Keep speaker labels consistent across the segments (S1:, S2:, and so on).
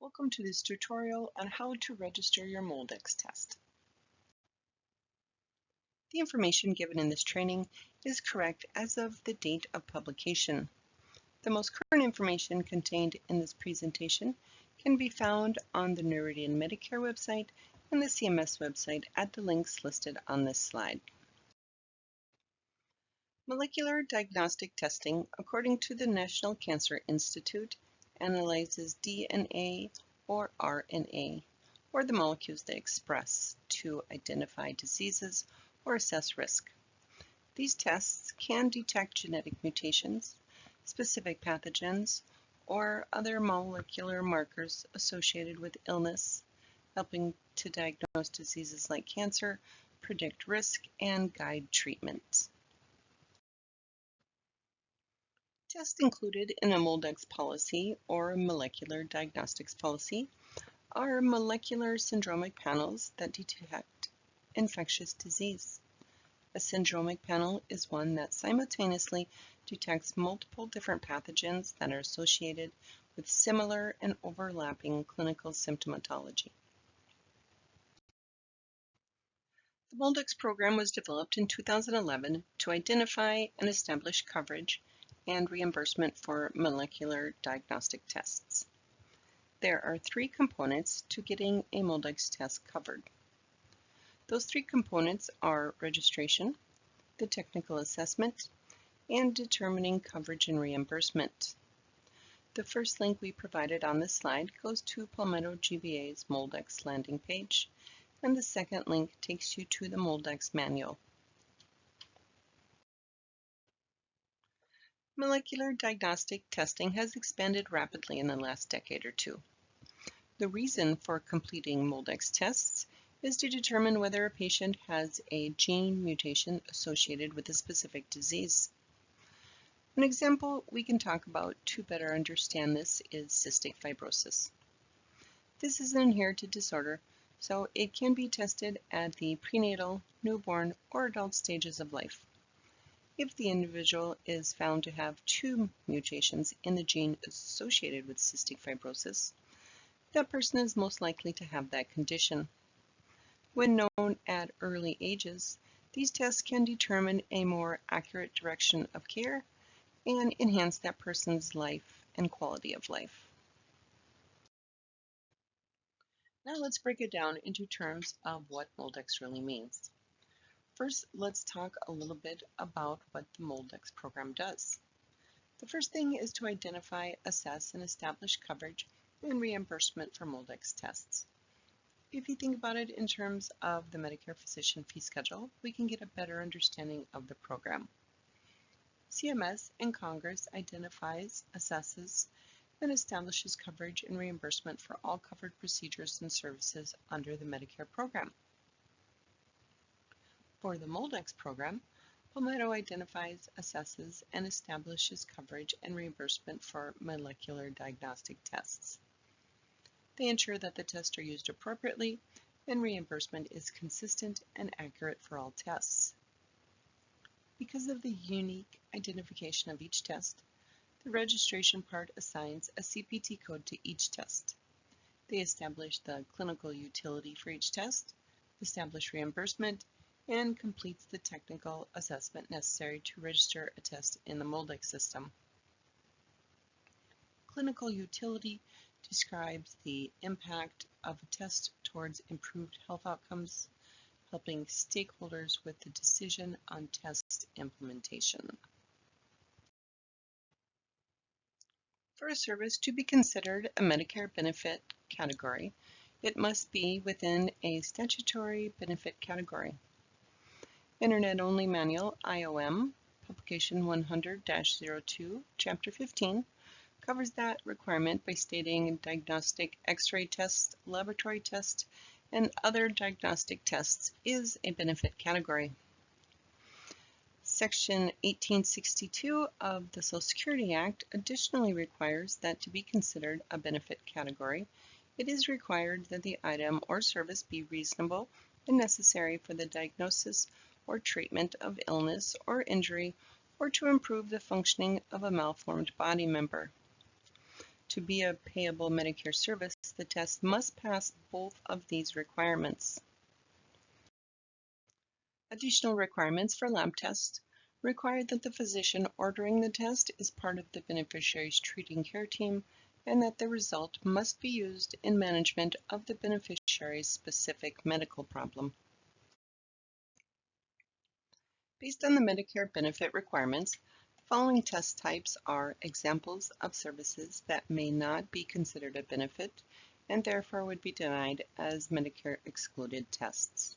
S1: Welcome to this tutorial on how to register your MolDX test. The information given in this training is correct as of the date of publication. The most current information contained in this presentation can be found on the Noridian Medicare website and the CMS website at the links listed on this slide. Molecular diagnostic testing, according to the National Cancer Institute, analyzes DNA or RNA, or the molecules they express, to identify diseases or assess risk. These tests can detect genetic mutations, specific pathogens, or other molecular markers associated with illness, helping to diagnose diseases like cancer, predict risk, and guide treatment. Tests included in a MolDX policy or molecular diagnostics policy are molecular syndromic panels that detect infectious disease. A syndromic panel is one that simultaneously detects multiple different pathogens that are associated with similar and overlapping clinical symptomatology. The MolDX program was developed in 2011 to identify and establish coverage and reimbursement for molecular diagnostic tests. There are three components to getting a MolDX test covered. Those three components are registration, the technical assessment, and determining coverage and reimbursement. The first link we provided on this slide goes to Palmetto GBA's MolDX landing page, and the second link takes you to the MolDX manual. Molecular diagnostic testing has expanded rapidly in the last decade or two. The reason for completing MolDX tests is to determine whether a patient has a gene mutation associated with a specific disease. An example we can talk about to better understand this is cystic fibrosis. This is an inherited disorder, so it can be tested at the prenatal, newborn, or adult stages of life. If the individual is found to have two mutations in the gene associated with cystic fibrosis, that person is most likely to have that condition. When known at early ages, these tests can determine a more accurate direction of care and enhance that person's life and quality of life. Now let's break it down into terms of what MolDX really means. First, let's talk a little bit about what the MolDX program does. The first thing is to identify, assess, and establish coverage and reimbursement for MolDX tests. If you think about it in terms of the Medicare physician fee schedule, we can get a better understanding of the program. CMS and Congress identifies, assesses, and establishes coverage and reimbursement for all covered procedures and services under the Medicare program. For the MolDX program, Palmetto identifies, assesses, and establishes coverage and reimbursement for molecular diagnostic tests. They ensure that the tests are used appropriately and reimbursement is consistent and accurate for all tests. Because of the unique identification of each test, the registration part assigns a CPT code to each test. They establish the clinical utility for each test, establish reimbursement, and completes the technical assessment necessary to register a test in the MolDX system. Clinical utility describes the impact of a test towards improved health outcomes, helping stakeholders with the decision on test implementation. For a service to be considered a Medicare benefit category, it must be within a statutory benefit category. Internet-only manual IOM, publication 100-02, chapter 15, covers that requirement by stating diagnostic X-ray test, laboratory test, and other diagnostic tests is a benefit category. Section 1862 of the Social Security Act additionally requires that to be considered a benefit category, it is required that the item or service be reasonable and necessary for the diagnosis or treatment of illness or injury or to improve the functioning of a malformed body member. To be a payable Medicare service, the test must pass both of these requirements. Additional requirements for lab tests require that the physician ordering the test is part of the beneficiary's treating care team and that the result must be used in management of the beneficiary's specific medical problem. Based on the Medicare benefit requirements, the following test types are examples of services that may not be considered a benefit and therefore would be denied as Medicare excluded tests.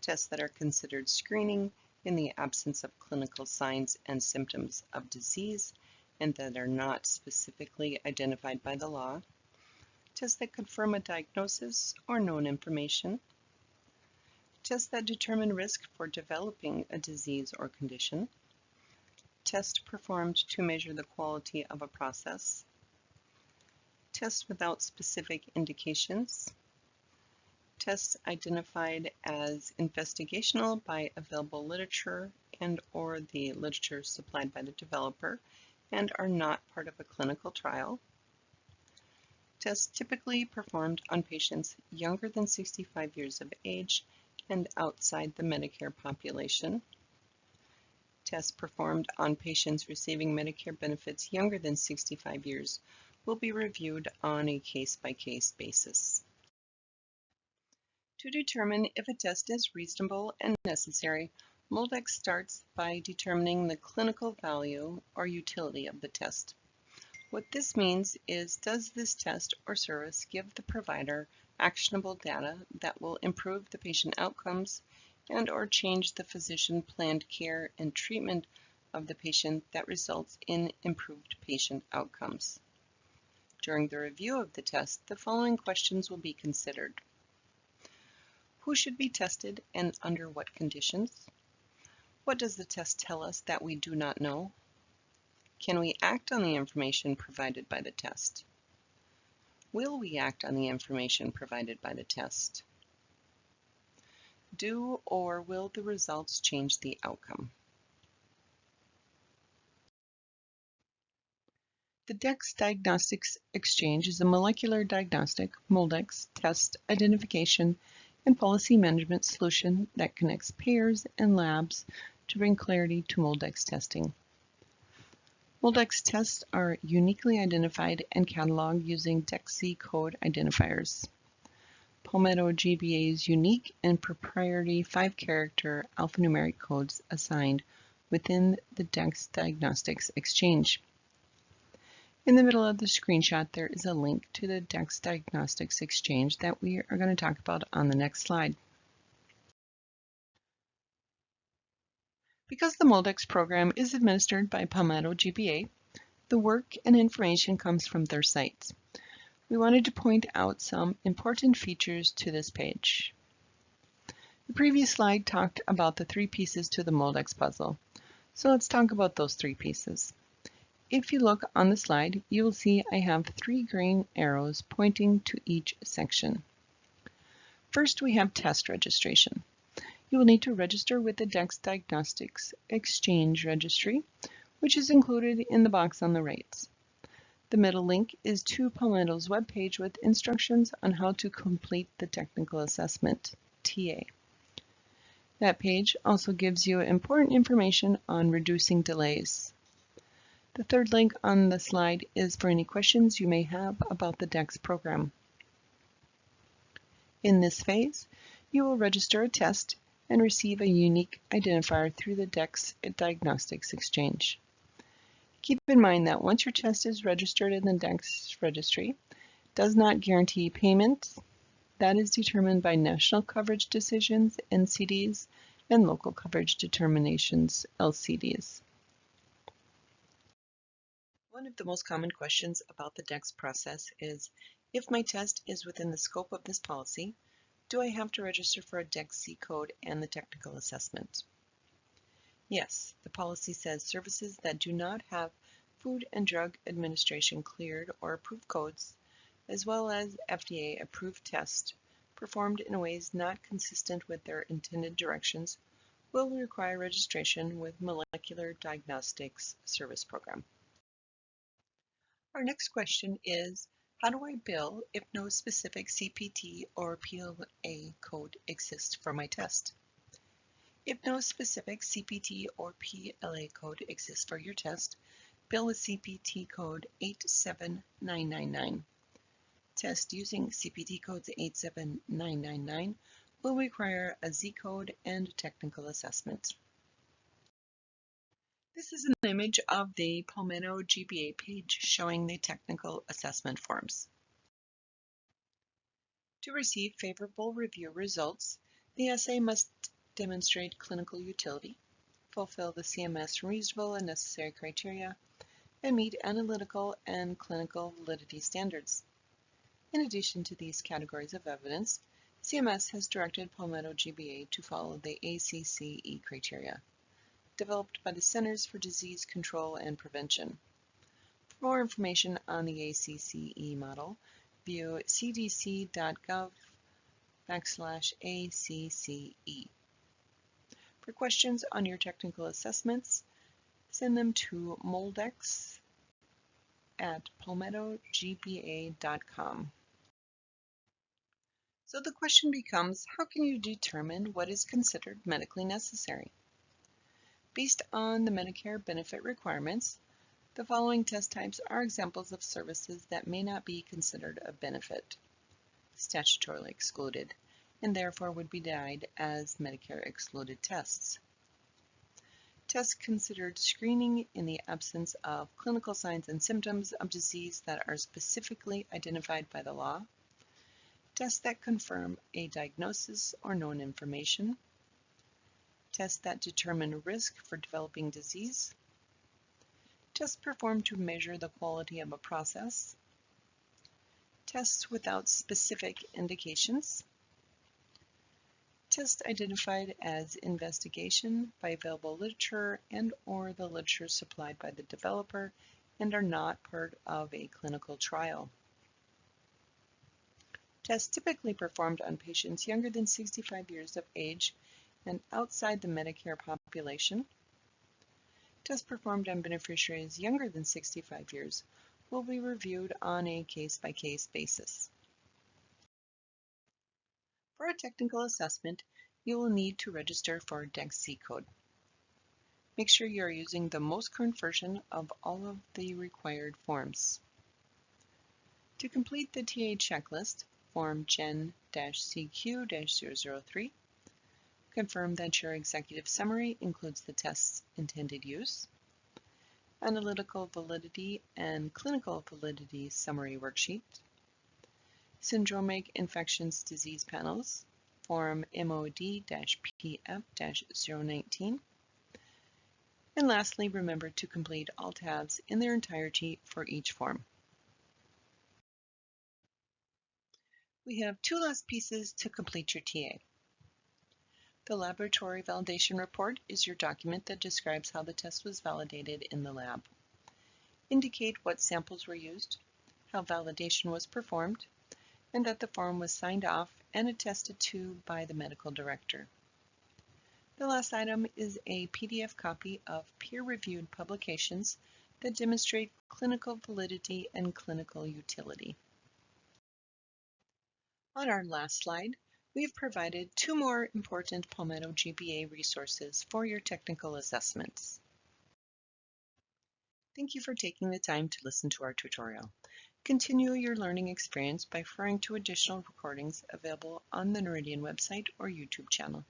S1: Tests that are considered screening in the absence of clinical signs and symptoms of disease and that are not specifically identified by the law. Tests that confirm a diagnosis or known information. Tests that determine risk for developing a disease or condition. Tests performed to measure the quality of a process. Tests without specific indications. Tests identified as investigational by available literature and/or the literature supplied by the developer and are not part of a clinical trial. Tests typically performed on patients younger than 65 years of age and outside the Medicare population. Tests performed on patients receiving Medicare benefits younger than 65 years will be reviewed on a case-by-case basis. To determine if a test is reasonable and necessary, MolDX starts by determining the clinical value or utility of the test. What this means is, does this test or service give the provider actionable data that will improve the patient outcomes and/or change the physician-planned care and treatment of the patient that results in improved patient outcomes? During the review of the test, the following questions will be considered. Who should be tested and under what conditions? What does the test tell us that we do not know? Can we act on the information provided by the test? Will we act on the information provided by the test? Do or will the results change the outcome? The Diagnostics Exchange is a molecular diagnostic MolDX test identification and policy management solution that connects payers and labs to bring clarity to MolDX testing. MolDX tests are uniquely identified and cataloged using DEXC code identifiers. Palmetto GBA's unique and proprietary 5-character alphanumeric codes assigned within the Diagnostics Exchange. In the middle of the screenshot, there is a link to the Diagnostics Exchange that we are going to talk about on the next slide. Because the MolDX program is administered by Palmetto GBA, the work and information comes from their site. We wanted to point out some important features to this page. The previous slide talked about the 3 pieces to the MolDX puzzle, so let's talk about those 3 pieces. If you look on the slide, you will see I have 3 green arrows pointing to each section. First, we have test registration. You will need to register with the Diagnostics Exchange registry, which is included in the box on the right. The middle link is to Palmetto's webpage with instructions on how to complete the technical assessment, TA. That page also gives you important information on reducing delays. The third link on the slide is for any questions you may have about the DEX program. In this phase, you will register a test and receive a unique identifier through the Diagnostics Exchange. Keep in mind that once your test is registered in the DEX registry, it does not guarantee payment. That is determined by national coverage decisions, NCDs, and local coverage determinations, LCDs. One of the most common questions about the DEX process is, if my test is within the scope of this policy, do I have to register for a DEXC code and the technical assessment? Yes, the policy says services that do not have Food and Drug Administration cleared or approved codes, as well as FDA approved tests performed in ways not consistent with their intended directions, will require registration with Molecular Diagnostics Service Program. Our next question is, how do I bill if no specific CPT or PLA code exists for my test? If no specific CPT or PLA code exists for your test, bill with CPT code 87999. Tests using CPT codes 87999 will require a Z code and technical assessment. This is an image of the Palmetto GBA page showing the technical assessment forms. To receive favorable review results, the assay must demonstrate clinical utility, fulfill the CMS reasonable and necessary criteria, and meet analytical and clinical validity standards. In addition to these categories of evidence, CMS has directed Palmetto GBA to follow the ACCE criteria, developed by the Centers for Disease Control and Prevention. For more information on the ACCE model, view cdc.gov/ACCE. For questions on your technical assessments, send them to moldx@palmettogba.com. So the question becomes, how can you determine what is considered medically necessary? Based on the Medicare benefit requirements, the following test types are examples of services that may not be considered a benefit, statutorily excluded, and therefore would be denied as Medicare excluded tests. Tests considered screening in the absence of clinical signs and symptoms of disease that are specifically identified by the law. Tests that confirm a diagnosis or known information. Tests that determine risk for developing disease. Tests performed to measure the quality of a process. Tests without specific indications. Tests identified as investigation by available literature and/or the literature supplied by the developer and are not part of a clinical trial. Tests typically performed on patients younger than 65 years of age and outside the Medicare population. Tests performed on beneficiaries younger than 65 years will be reviewed on a case-by-case basis. For a technical assessment, you will need to register for a DEX-C code. Make sure you are using the most current version of all of the required forms. To complete the TA checklist, Form Gen-CQ-003, confirm that your executive summary includes the test's intended use, analytical validity and clinical validity summary worksheet, syndromic infectious disease panels, Form MOD-PF-019, and lastly, remember to complete all tabs in their entirety for each form. We have two last pieces to complete your TA. The laboratory validation report is your document that describes how the test was validated in the lab. Indicate what samples were used, how validation was performed, and that the form was signed off and attested to by the medical director. The last item is a PDF copy of peer-reviewed publications that demonstrate clinical validity and clinical utility. On our last slide, we have provided two more important Palmetto GBA resources for your technical assessments. Thank you for taking the time to listen to our tutorial. Continue your learning experience by referring to additional recordings available on the Noridian website or YouTube channel.